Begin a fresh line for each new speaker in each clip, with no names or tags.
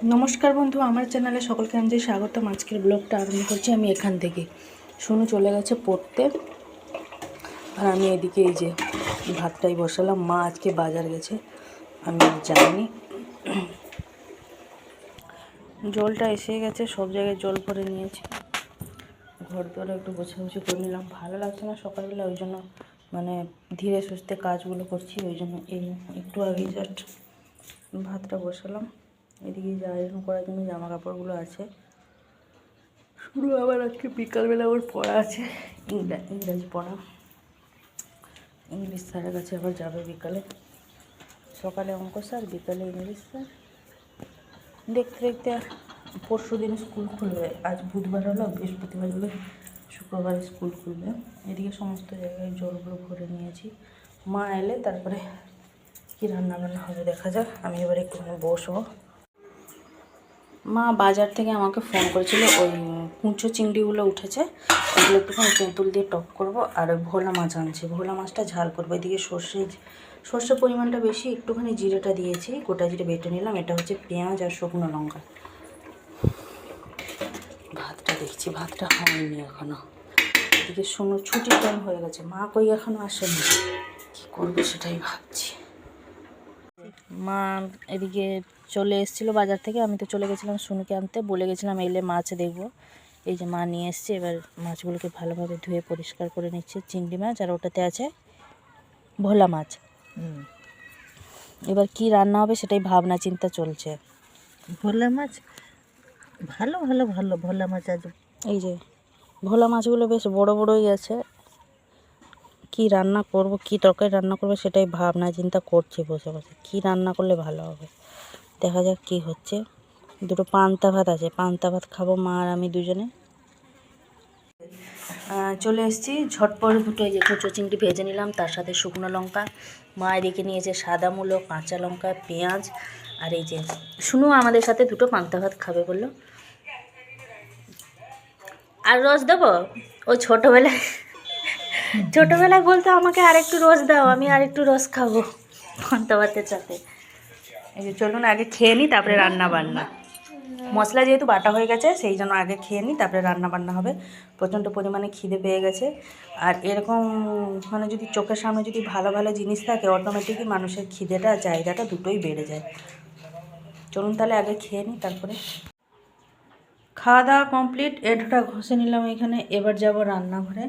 নমস্কার বন্ধু, আমার চ্যানেলে সকলকে আমি স্বাগতম। আজকের ব্লগটা আরম্ভ করছি আমি এখান থেকে। সোনু চলে গেছে পড়তে, আর আমি এদিকে এই যে ভাতটাই বসালাম। মা আজকে বাজার গেছে, আমি আর যাইনি। জলটা এসে গেছে, সব জায়গায় জল ভরে নিয়েছি। ঘর দরে একটু গোছাগুছি করে নিলাম, ভালো লাগছে না সকালবেলা, ওই জন্য মানে ধীরে সুস্থে কাজগুলো করছি। ওই জন্য এই একটু আগে জাস্ট ভাতটা বসালাম। এদিকে যে আয়রন করার জন্য জামা কাপড়গুলো আছে। শুরু আবার আজকে বিকালবেলা ওর পড়া আছে, ইংরাজি পড়া। ইংলিশ স্যারের কাছে আবার যাবে বিকালে। সকালে অঙ্ক স্যার, বিকালে ইংলিশ স্যার। দেখতে দেখতে পরশু দিন স্কুল খুলবে। আজ বুধবার হলো, বৃহস্পতিবার হলো, শুক্রবার স্কুল খুলবে। এদিকে সমস্ত জায়গায় জলগুলো ভরে নিয়েছি। মা এলে তারপরে কী রান্নাবান্না হবে দেখা যাক। আমি এবার একটুখানি বসবো। মা বাজার থেকে আমাকে ফোন করেছিল, ওই কুঁচো চিংড়িগুলো উঠেছে, ওগুলো একটুখানি তেঁতুল দিয়ে টক করব। আর ওই ভোলা মাছ আনছে, ভোলা মাছটা ঝাল করবো। এদিকে সর্ষের পরিমাণটা বেশি, একটুখানি জিরেটা দিয়েছি, গোটা জিরে বেটে নিলাম। এটা হচ্ছে পেঁয়াজ আর শুকনো লঙ্কা। ভাতটা দেখছি, ভাতটা হয়নি এখনও। এদিকে শুনো ছুটির টাইম হয়ে গেছে, মা কই এখনও আসেনি, কী করবে সেটাই ভাবছি। মা এদিকে চলে এসেছিলো বাজার থেকে, আমি তো চলে গেছিলাম শুনুকে আনতে, বলে গেছিলাম এলে মাছ দেখবো। এই যে মা নিয়ে এসছে, এবার মাছগুলোকে ভালোভাবে ধুয়ে পরিষ্কার করে নিচ্ছে। চিংড়ি মাছ, আর ওটাতে আছে ভোলা মাছ। এবার কি রান্না হবে সেটাই ভাবনা চিন্তা চলছে।
ভোলা মাছ ভালো ভালো ভালো ভোলা মাছ আজ
এই যে ভোলা মাছগুলো বেশ বড় বড়ই আছে। কি রান্না করব, কি তরকারি রান্না করবো সেটাই ভাবনা চিন্তা করছি বসে বসে। কি রান্না করলে ভালো হবে দেখা যাক কি হচ্ছে। দুটো পান্তা ভাত আছে, পান্তা ভাত খাবো মা আর আমি দুজনে। চলে এসেছি, ঝটপট দুটো এই যে কুচো চিংড়ি ভেজে নিলাম, তার সাথে শুকনো লঙ্কা। মা এদিকে নিয়েছে সাদা মূলো, কাঁচা লঙ্কা, পেঁয়াজ। আর এই যে শুনু আমাদের সাথে দুটো পান্তা ভাত খাবে বললো। আর রস দেবো? ও ছোটোবেলায় বলতো আমাকে আরেকটু রস দাও, আমি আরেকটু রস খাবো পান্তা ভাতের সাথে। এই যে চলুন আগে খেয়ে নিই, তারপরে রান্না বান্না। মশলা যেহেতু বাটা হয়ে গেছে, সেই জন্য আগে খেয়ে নিই, তারপরে রান্না বান্না হবে। প্রচণ্ড পরিমাণে খিদে পেয়ে গেছে। আর এরকম মানে যদি চোখের সামনে যদি ভালো ভালো জিনিস থাকে, অটোমেটিকই মানুষের খিদেটা জায়গাটা দুটোই বেড়ে যায়। চলুন তাহলে আগে খেয়ে নিই, তারপরে খাওয়া দাওয়া কমপ্লিট। এঁঠোটা ঘষে নিলাম এখানে, এবার যাব রান্নাঘরে।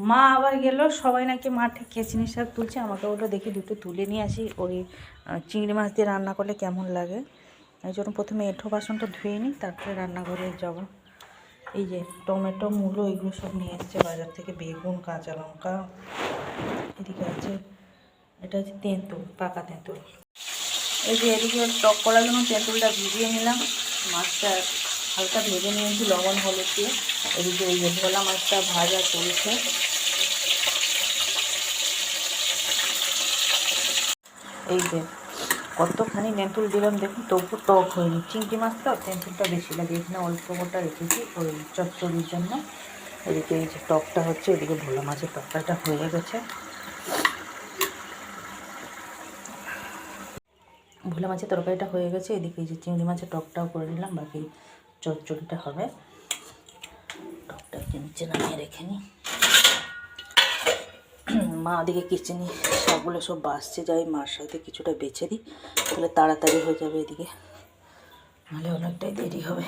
মা আবার গেল, সবাই নাকি মাঠে কেচিনি শাক তুলছে, আমাকে বললো দেখি দুটো তুলে নিয়ে আসি, ওই চিংড়ি মাছ দিয়ে রান্না করলে কেমন লাগে। এই জন্য প্রথমে এঁঠো বাসনটা ধুয়ে নিই, তারপরে রান্নাঘরে যাব। এই যে টমেটো, মূলো এগুলো সব নিয়ে এসছে বাজার থেকে, বেগুন, কাঁচা লঙ্কা। এদিকে আছে, এটা হচ্ছে তেঁতুল, পাকা তেঁতুল। এই যে এদিকে টক করার জন্য তেঁতুলটা ভিজিয়ে নিলাম, মাছটা হালকা ভেজে নিয়েছি লবণ হলুদ দিয়ে। এদিকে এই যে ভোলা মাছটা ভাজা চলছে। এই যে কতখানি তেঁতুল দিলাম দেখুন, তবু টক হয়নি। চিংড়ি মাছটা তেঁতুলটা বেশি লাগে, এখানে অল্প গোটা রেখেছি ওই চচ্চড়ির জন্য। এদিকে এই যে টকটা হচ্ছে, এদিকে ভোলা মাছের তরকারিটা হয়ে গেছে। ভোলা মাছের তরকারিটা হয়ে গেছে, এদিকে এই যে চিংড়ি মাছের টকটাও করে নিলাম, বাকি চচ্চড়িটা হবে। টকটা নিচে নামিয়ে রেখে নিই। মা ওদিকে কিচেনে সবগুলো সব বাসছে, যাই মার সাথে কিছুটা বেছে দিই, তাহলে তাড়াতাড়ি হয়ে যাবে। এদিকে নাহলে অনেকটাই দেরি হবে।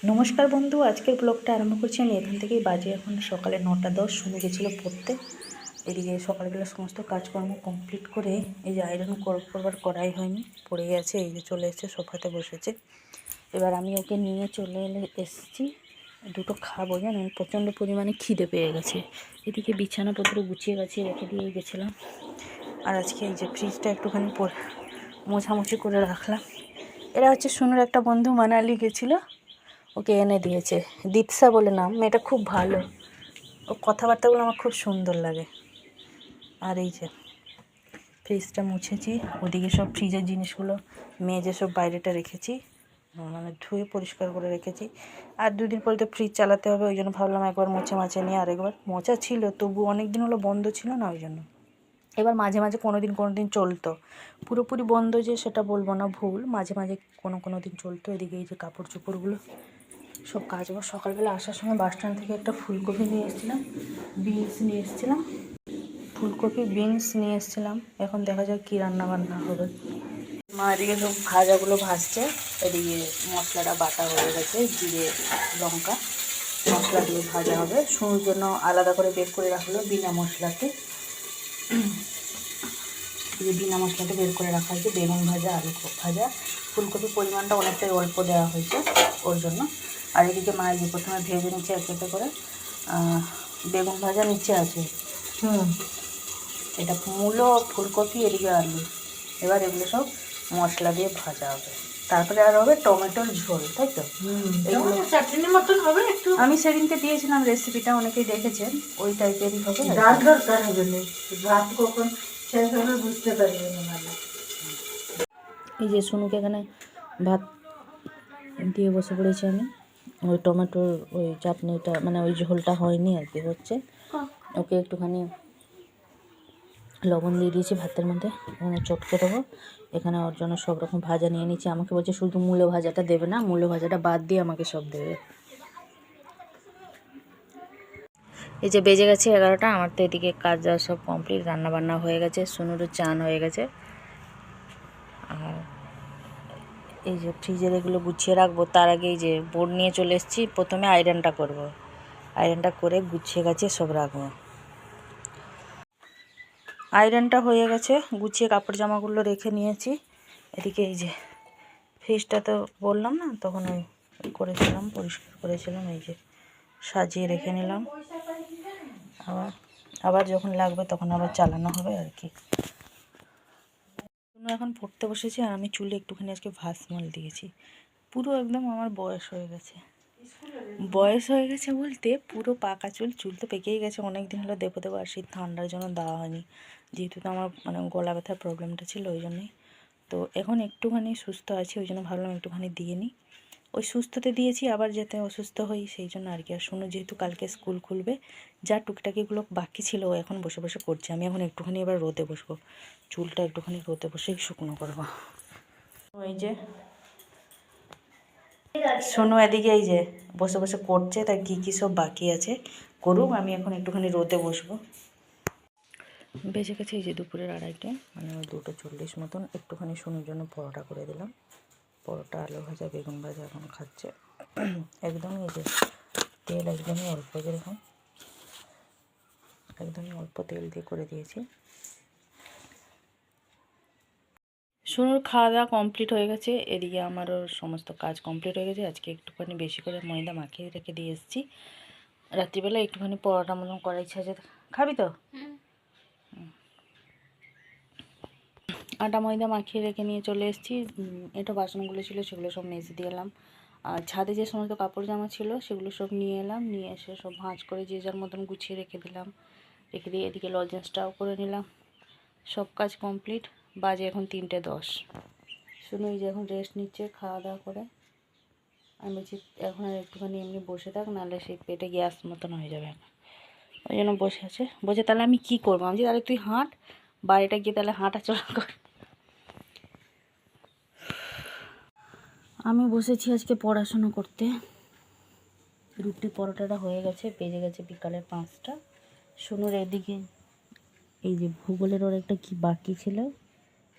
নমস্কার বন্ধু, আজকের ব্লগটা আরম্ভ করছি আমি এখান থেকেই। বাজে এখন সকালে 9:10, শুনে গেছিলো পড়তে। এদিকে সকালবেলা সমস্ত কাজকর্ম কমপ্লিট করে এই যে আয়রন করবার করাই হয়নি, পড়ে গেছে। এই যে চলে এসেছে, সোফাতে বসেছে। এবার আমি ওকে নিয়ে চলে এসেছি, দুটো খাবো জানেন, প্রচণ্ড পরিমাণে খিদে পেয়ে গেছে। এদিকে বিছানাপত্র গুছিয়ে গাছিয়ে রেখে দিয়ে গেছিলাম। আর আজকে এই যে ফ্রিজটা একটুখানি মোছামুছি করে রাখলাম। এরা হচ্ছে শুনুর একটা বন্ধু, মানালি গেছিলো, ওকে এনে দিয়েছে। দীপসা বলে নাম, মেয়েটা খুব ভালো, ও কথাবার্তাগুলো আমার খুব সুন্দর লাগে। আর এই যে ফ্রিজটা মুছেছি, ওদিকে সব ফ্রিজের জিনিসগুলো মেজে সব বাইরেটা রেখেছি, মানে ধুয়ে পরিষ্কার করে রেখেছি। আর 2 দিন পরে তো ফ্রিজ চালাতে হবে, ওই জন্য ভাবলাম একবার মুছে মাছে নিয়ে আরেকবার। মোছা ছিল তবু অনেক দিন হলো বন্ধ ছিল না, ওই জন্য। এবার মাঝে মাঝে কোনো দিন চলতো, পুরোপুরি বন্ধ যে সেটা বলবো না, ভুল, মাঝে মাঝে কোনো দিন চলতো। এদিকে এই যে কাপড় চোপড়গুলো সব কাচবো। সকালবেলা আসার সময় বাস স্ট্যান্ড থেকে একটা ফুলকপি নিয়ে এসেছিলাম, বিনস নিয়ে এসেছিলাম, ফুলকপি বিনস নিয়ে এসেছিলাম। এখন দেখা যাক কী রান্না বান্না হবে। মা এদিকে সব ভাজাগুলো ভাজছে, এদিকে মশলাটা বাটা হয়ে গেছে, জিরে লঙ্কা মশলা দিয়ে ভাজা হবে। শুনুর জন্য আলাদা করে বের করে রাখলো বিনা মশলাতে, বিনা মশলাতে বের করে রাখা হয়েছে। বেগুন ভাজা, আলু ভাজা, ফুলকপির পরিমাণটা অনেকটাই অল্প দেওয়া হয়েছে ওর জন্য। আর এদিকে মা যে প্রথমে ভেজে নিচ্ছে এক একটা করে, বেগুন ভাজা নিচে আছে, এটা মূলো, ফুলকপি, এদিকে আলু। এবার এগুলো সব মশলা দিয়ে ভাজা হবে, তারপরে আর হবে টমেটোর ঝোল, তাই তো? এগুলো
চাটনি মতন হবে একটু।
আমি সেদিনকে দিয়েছিলাম রেসিপিটা, অনেকেই দেখেছেন, ওই টাইপেরই হবে।
ডাল দরকার হবে না, ভাত কখন শেষ হবে বুঝতে পারবে না।
এই যে শুনুকে এখানে ভাত দিয়ে বসে পড়েছি আমি। ওই টমেটোর ওই চাটনিটা মানে ওই ঝোলটা হয়নি আর কি, হচ্ছে। ওকে একটুখানি লবণ দিয়ে দিয়েছি ভাতের মধ্যে, এখানে চটকে দেবো। এখানে ওর জন্য সব রকম ভাজা নিয়ে নিচ্ছি। আমাকে বলছে শুধু মূলো ভাজাটা দেবে না, মূলো ভাজাটা বাদ দিয়ে আমাকে সব দেবে। এই যে বেজে গেছে 11টা, আমার তো এদিকে কাজ যাওয়া সব কমপ্লিট, রান্নাবান্না হয়ে গেছে, সুনুরও চান হয়ে গেছে। আর এই যে ফ্রিজের এগুলো গুছিয়ে রাখবো, তার আগে এই যে বোর্ড নিয়ে চলে এসেছি। প্রথমে আয়রনটা করব, আয়রনটা করে গুছিয়ে গাছিয়ে সব রাখবো। আয়রনটা হয়ে গেছে, গুছিয়ে কাপড় জামাগুলো রেখে নিয়েছি। এদিকে এই যে ফ্রিজটা তো বললাম না, তখন ওই করেছিলাম, পরিষ্কার করেছিলাম, এই যে সাজিয়ে রেখে নিলাম। আবার যখন লাগবে তখন আবার চালানো হবে আর কি। এখন পড়তে বসেছি, আর আমি চুলে একটুখানি আজকে ভাসমাল দিয়েছি। পুরো একদম আমার বয়স হয়ে গেছে, বয়স হয়ে গেছে বলতে পুরো পাকা চুল, চুল তো পেকেই গেছে, অনেক দিন হলো দেবো, আর সেই ঠান্ডার জন্য দেওয়া হয়নি, যেহেতু তো আমার মানে গলা ব্যথার প্রবলেমটা ছিল ওই জন্যই। তো এখন একটুখানি সুস্থ আছি, ওই জন্য ভাবলাম একটুখানি দিয়ে নিই। ওই সুস্থতে দিয়েছি, আবার যাতে অসুস্থ হই সেই জন্য আর কি। আর শুনো যেহেতু কালকে স্কুল খুলবে, যা টুকটাকিগুলো বাকি ছিল ও এখন বসে বসে করছে। আমি এখন একটুখানি এবার রোদে বসবো, চুলটা একটুখানি রোদে বসে শুকনো করবো। ওই যে শোনো এদিকে এই যে বসে বসে করছে, তাই কী সব বাকি আছে করুক, আমি এখন একটুখানি রোদে বসবো। বেজে গেছে এই যে দুপুরের 2:30, মানে 2:40 মতন। একটুখানি শোনোর জন্য পরোটা করে দিলাম, পরোটা, আলু ভাজা, বেগুন ভাজা এখন খাচ্ছে। একদমই এই যে তেল একদমই অল্প, যেরকম একদমই অল্প তেল দিয়ে করে দিয়েছি। শুনুর খাওয়া দাওয়া কমপ্লিট হয়ে গেছে, এদিকে আমারও সমস্ত কাজ কমপ্লিট হয়ে গেছে। আজকে একটুখানি বেশি করে ময়দা মাখিয়ে রেখে দিয়ে এসেছি। রাত্রিবেলা একটুখানি পরোটা মতন করার ইচ্ছা আছে, খাবি তো? আটা ময়দা মাখিয়ে রেখে নিয়ে চলে এসেছি। এটা বাসনগুলো ছিল সেগুলো সব মেজে দিয়ে এলাম। আর ছাদে যে সমস্ত কাপড় জামা ছিল সেগুলো সব নিয়ে এলাম, নিয়ে এসে সব ভাঁজ করে যে যার মতন গুছিয়ে রেখে দিলাম। রেখে দিয়ে এদিকে লজেন্সটাও করে নিলাম। সব কাজ কমপ্লিট। বাজে এখন 3:10। শুনুন এই যে এখন রেস্ট নিচ্ছে খাওয়া দাওয়া করে। আমি বলছি এখন আর একটুখানি এমনি বসে থাক, নাহলে সেই পেটে গ্যাস মতন হয়ে যাবে। ওই জন্য বসে আছে। বলছে তাহলে আমি কী করবো? আমি বলছি তাহলে তুই হাঁট, বাড়িটা গিয়ে তাহলে হাঁটা চলা কর। আমি বসেছি আজকে পড়াশুনো করতে। রুটি পরোটাটা হয়ে গেছে, বেজে গেছে বিকালের 5টা। শুনুর এদিকে এই যে ভূগোলের ওর একটা কি বাকি ছিল,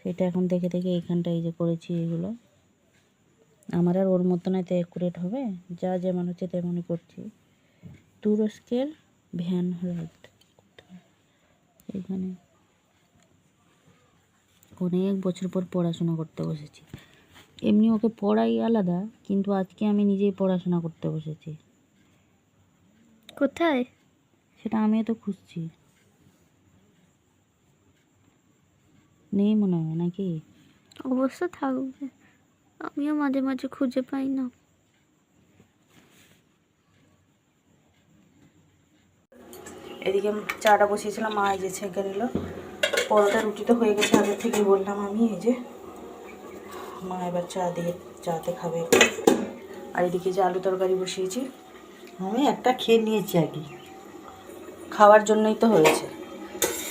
সেটা এখন দেখে দেখে এইখানটা এই যে করেছি। এগুলো আমার আর ওর মতো না, তো অ্যাকুরেট হবে, যা যেমন হচ্ছে তেমনই করছি। টুরো স্কেল ভ্যান রাইট এখানে অনেক বছর পর পড়াশোনা করতে বসেছি। এমনি ওকে পড়াই আলাদা, কিন্তু আজকে আমি নিজেই পড়াশোনা করতে বসেছি।
কোথায়
সেটা আমিও তো খুঁজছি, নেই মনে হয় নাকি?
অবশ্য থাকবে, আমিও মাঝে মাঝে খুঁজে পাই না।
এদিকে চাটা বসিয়েছিলাম, মা এই যে ছেঁকে নিল। পরোটা রুটি তো হয়ে গেছে আগের থেকেই বললাম আমি। এই যে মা এবার চা দিয়ে চাতে খাবে। আর এদিকে যে আলু তরকারি বসিয়েছি,
আমি একটা খেয়ে নিয়েছি আগে।
খাওয়ার জন্যই তো হয়েছে।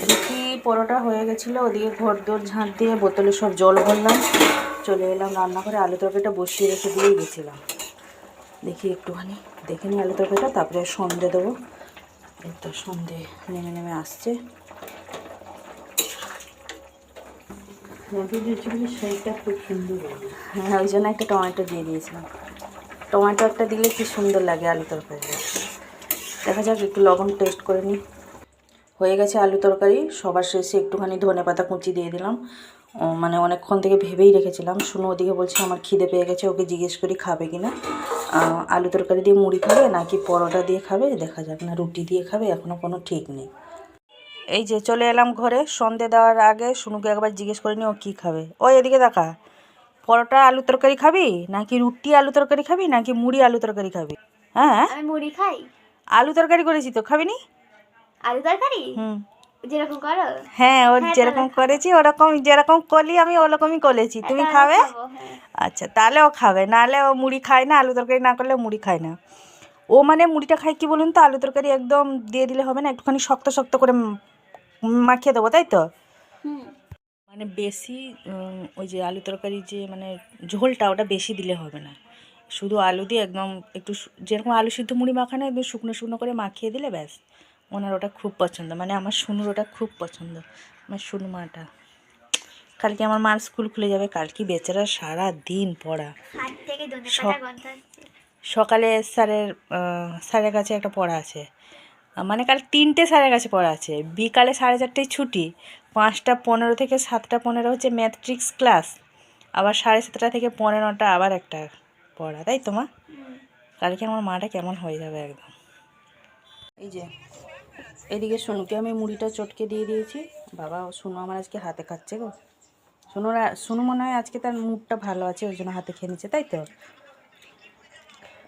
রুটি পরোটা হয়ে গেছিলো, ওদিকে ঘর দোর ঝাঁট দিয়ে বোতলে সব জল ভরলাম, চলে এলাম রান্নাঘরে। আলু তরকারিটা বসিয়ে রেখে দিয়েই গেছিলাম। দেখি একটুখানি দেখে নিই আলু তরকারিটা, তারপরে সন্ধে দেবো। এই তো সন্ধে নেমে নেমে আসছে। সেইটা খুব সুন্দর, হ্যাঁ ওই জন্য একটা টমেটো দিয়ে দিয়েছিলাম। টমেটো একটা দিলে কি সুন্দর লাগে আলু তরকারিটা। দেখা যাক, একটু লবণ টেস্ট করে নিই। হয়ে গেছে আলু তরকারি। সবার শেষে একটুখানি ধনেপাতা কুচি দিয়ে দিলাম। মানে অনেকক্ষণ থেকে ভেবেই রেখেছিলাম। শুনো ওদিকে বলছে আমার খিদে পেয়ে গেছে, ওকে জিজ্ঞেস করি খাবে কি না। আলু তরকারি দিয়ে মুড়ি খাবে নাকি পরোটা দিয়ে খাবে, দেখা যাক, না রুটি দিয়ে খাবে, এখনও কোনো ঠিক নেই। এই যে চলে এলাম ঘরে। সন্ধে দেওয়ার আগে শুনুকে একবার জিজ্ঞেস করে নি ও কী খাবে। ওই এদিকে দেখা, পরোটা আলু তরকারি খাবি নাকি রুটি আলু তরকারি খাবি নাকি মুড়ি আলু তরকারি খাবি? হ্যাঁ
আমি মুড়ি খাই।
আলু তরকারি করেছি তো, খাবি নি?
আলু তরকারি
হুম,
যেরকম করো।
হ্যাঁ ওর
হ্যাঁ,
যেরকম
তাহলে
করেছি ওরকম, যেরকম করলি আমি ওরকমই করেছি। তুমি
তাহলে
খাবে?
খাবো, হ্যাঁ।
আচ্ছা তাহলে ও খাবে, নাহলে ও মুড়ি খায় না। আলু তরকারি না করলে মুড়ি খায় না ও। মানে মুড়িটা খায় কি বলুন তো, আলু তরকারি একদম দিয়ে দিলে হবে না, একটুখানি শক্ত শক্ত করে মাখিয়ে দেবো, তাই তো?
হুম।
মানে বেশি ওই যে আলু তরকারি যে মানে ঝোলটা ওটা বেশি দিলে হবে না, শুধু আলু দিয়ে একদম একটু যেরকম আলু সিদ্ধ মুড়ি মাখানো একদম শুকনো শুকনো করে মাখিয়ে দিলে ব্যাস। ওনার ওটা খুব পছন্দ, মানে আমার শুনুর ওটা খুব পছন্দ, আমার শুনু মাটা। কালকে আমার মার স্কুল খুলে যাবে, কালকে বেচারা সারা দিন পড়া।
হাত থেকে ধনেপাতা গন্ধ আসছে।
সকালে স্যারের কাছে একটা পড়া আছে, মানে কাল 3টে স্যারের কাছে পড়া আছে। বিকালে 4:30টায় ছুটি, 5টা 15 থেকে 7টা 15 হচ্ছে ম্যাথট্রিক্স ক্লাস, আবার 7:30 থেকে 9:45 আবার একটা পড়া, তাই তো মা? কালকে আমার মাটা কেমন হয়ে যাবে একদম। এই যে এদিকে সোনুকে আমি মুড়িটা চটকে দিয়ে দিয়েছি। বাবা সোনু আমার আজকে হাতে খাচ্ছে গো। সোনু মনে হয় আজকে তার মুডটা ভালো আছে, ওই জন্য হাতে খেয়ে নিচ্ছে, তাই তো?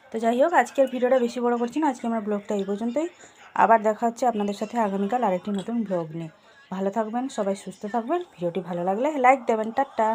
তো যাই হোক, আজকের ভিডিওটা বেশি বড় করছি না, আজকে আমার ব্লগটা এই পর্যন্তই। আবার দেখা হচ্ছে আপনাদের সাথে আগামীকাল আরেকটি নতুন ব্লগ নিয়ে। ভালো থাকবেন সবাই, সুস্থ থাকবেন। ভিডিওটি ভালো লাগলে লাইক দেবেন। টাটা।